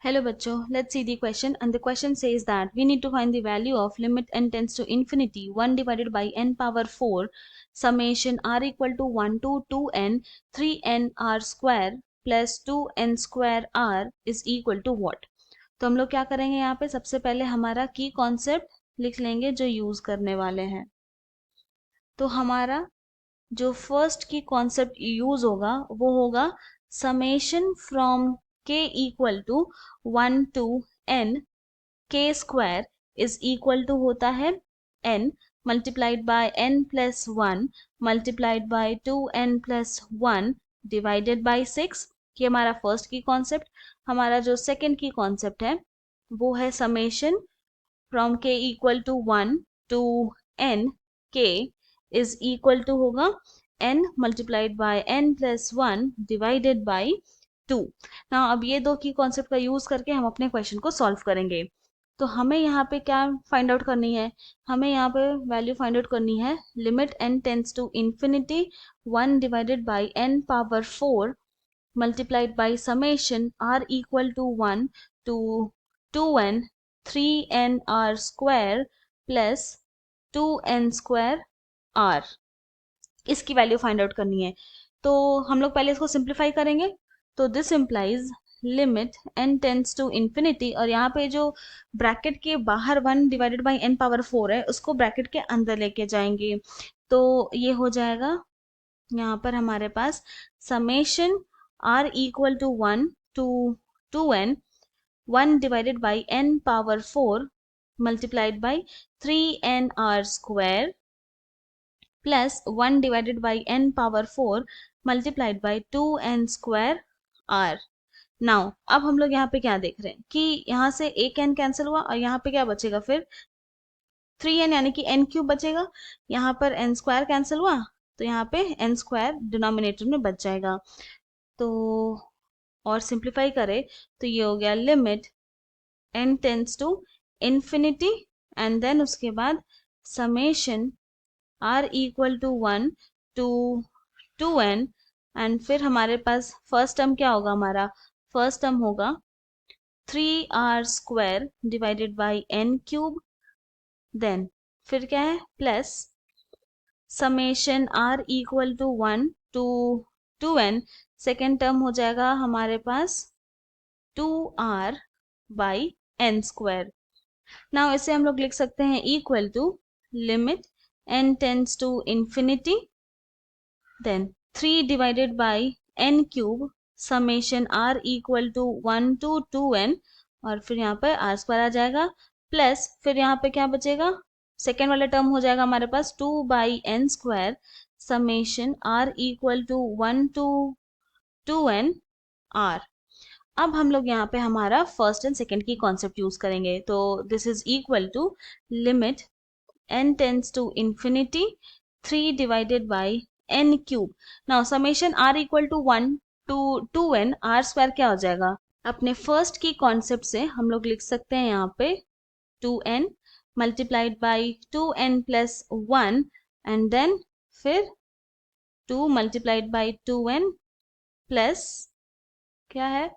Hello bachcho, let's see the question, and the question says that we need to find the value of limit n tends to infinity 1 divided by n power 4 summation r equal to 1 to 2n 3n r square plus 2n square r is equal to what। तो हम लोग क्या करेंगे, यहाँ पे सबसे पहले हमारा की कॉन्सेप्ट लिख लेंगे जो यूज करने वाले हैं। तो हमारा जो फर्स्ट की कॉन्सेप्ट यूज होगा वो होगा summation from k equal to 1 to n k square is equal to होता है n multiplied by n plus 1 multiplied by 2n plus 1 divided by 6। ये हमारा फर्स्ट की कॉन्सेप्ट। हमारा जो सेकंड की कॉन्सेप्ट है वो है summation from k equal to 1 to n k is equal to होगा n multiplied by n plus 1 divided by 2। ना अब ये दो की कॉन्सेप्ट का यूज करके हम अपने क्वेश्चन को सॉल्व करेंगे। तो हमें यहाँ पे क्या फाइंड आउट करनी है, हमें यहाँ पे वैल्यू फाइंड आउट करनी है limit n tends to infinity 1 divided by n power 4 multiplied by summation r equal to 1 to 2n 3n r square plus 2n square r, इसकी वैल्यू फाइंड आउट करनी है। तो हम लोग पहले इसको सिंप्लीफाई करेंगे। तो this implies limit n tends to infinity, और यहाँ पे जो ब्रैकेट के बाहर 1 डिवाइडेड बाई n पावर 4 है उसको ब्रैकेट के अंदर लेके जाएंगे। तो ये हो जाएगा यहाँ पर हमारे पास summation r equal to 1 to 2n 1 divided by n power 4 multiplied by 3n r square plus 1 divided by n power 4 multiplied by 2n square r। Now अब हम लोग यहाँ पे क्या देख रहे हैं कि यहाँ से एक n कैंसिल हुआ और यहाँ पे क्या बचेगा, फिर 3n यानी कि n क्यूब बचेगा। यहाँ पर n स्क्वायर कैंसिल हुआ तो यहाँ पे n स्क्वायर डिनोमिनेटर में बच जाएगा। तो और सिंप्लीफाई करें तो ये हो गया limit n tends to infinity and then उसके बाद summation r equal to 1 to 2n and फिर हमारे पास फर्स्ट टर्म क्या होगा, हमारा फर्स्ट टर्म होगा 3r square divided by n cube, then फिर क्या है plus summation r equal to 1 to 2n, second term हो जाएगा हमारे पास 2r by n square. Now इसे हम लोग लिख सकते हैं equal to limit n tends to infinity then 3 divided by n cube summation r equal to 1 to 2n, और फिर यहाँ पर r स्क्वायर आ जाएगा प्लस फिर यहाँ पे क्या बचेगा, सेकेंड वाला टर्म हो जाएगा हमारे पास 2 by n square summation r equal to 1 to 2n r। अब हम लोग यहाँ पे हमारा फर्स्ट एंड सेकेंड की कॉन्सेप्ट यूज करेंगे। तो this is equal to limit n tends to infinity 3 divided by n cube. Now summation r equal to 1 to 2n r square क्या हो जाएगा, अपने फर्स्ट की कॉन्सेप्ट से हम लोग लिख सकते हैं यहाँ पे 2n multiplied by 2n plus 1 and then फिर 2 मल्टीप्लाइड बाई 2n प्लस क्या है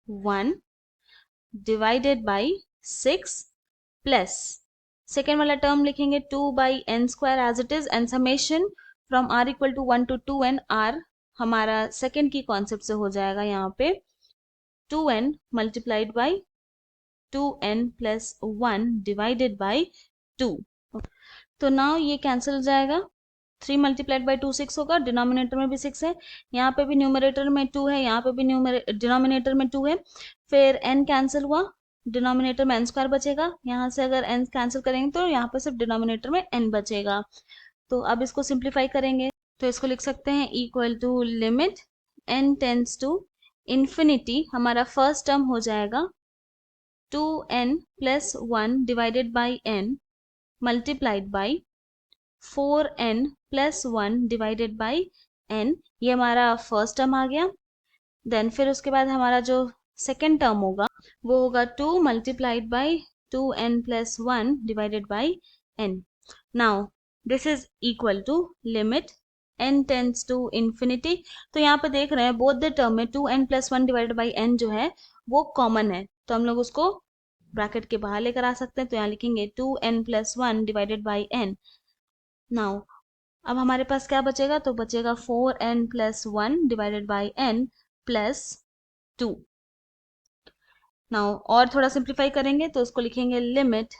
1 डिवाइडेड बाई 6 प्लस सेकेंड वाला टर्म लिखेंगे 2 by n square as it is and summation from r equal to 1 to 2n r हमारा second की concept से हो जाएगा यहाँ पे 2n multiplied by 2n plus 1 divided by 2। तो नाउ ये कैंसिल हो जाएगा, 3 मल्टीप्लाइड बाई 2 6 होगा, डिनोमिनेटर में भी 6 है, यहाँ पे भी न्यूमरेटर में 2 है, यहाँ पे भी डिनोमिनेटर में 2 है, फिर n कैंसिल हुआ, डिनोमिनेटर में n स्क्वायर बचेगा, यहाँ से अगर n कैंसिल करेंगे तो यहाँ पे सिर्फ डिनोमिनेटर में n बचेगा। तो अब इसको सिंप्लीफाई करेंगे तो इसको लिख सकते हैं equal to limit n tends to infinity, हमारा फर्स्ट टर्म हो जाएगा 2n plus 1 divided by n multiplied by 4n plus 1 divided by n, ये हमारा फर्स्ट टर्म आ गया। देन फिर उसके बाद हमारा जो सेकेंड टर्म होगा वो होगा 2 multiplied by 2n plus 1 divided by n। Now this is equal to limit n tends to infinity. तो यहाँ पे देख रहे हैं बोथ द टर्म में 2n+1 डिवाइडेड बाई n जो है वो कॉमन है, तो हम लोग उसको ब्रैकेट के बाहर लेकर आ सकते हैं। तो यहाँ लिखेंगे 2n+1 divided by n। Now अब हमारे पास क्या बचेगा, तो बचेगा 4n+1 divided by n plus 2। Now और थोड़ा सिंप्लीफाई करेंगे तो उसको लिखेंगे limit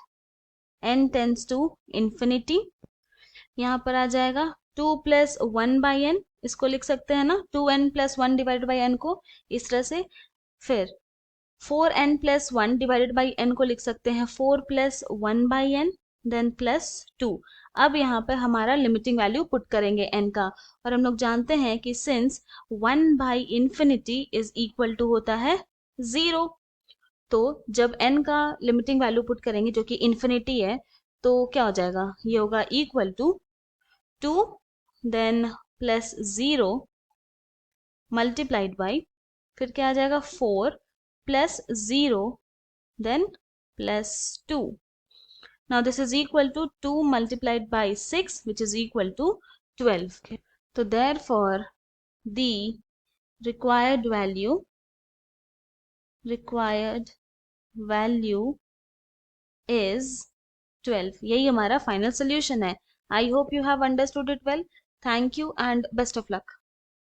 n tends to infinity. यहाँ पर आ जाएगा 2+1/n, इसको लिख सकते हैं ना 2n+1 डिवाइडेड बाई n को इस तरह से। फिर 4n+1 डिवाइडेड बाई n को लिख सकते हैं 4+1/n देन प्लस 2। अब यहाँ पर हमारा लिमिटिंग वैल्यू पुट करेंगे n का, और हम लोग जानते हैं कि since 1/infinity is equal to होता है 0, तो जब n का लिमिटिंग वैल्यू पुट करेंगे जो कि इन्फिनिटी है, तो क्या हो जाएगा, ये होगा equal to 2 then plus 0 multiplied by, फिर क्या आ जाएगा 4 plus 0 then plus 2। Now this is equal to 2 multiplied by 6 which is equal to 12. Okay. So therefore the required value is 12। यही हमारा फाइनल सोल्यूशन है। I hope you have understood it well. Thank you and best of luck.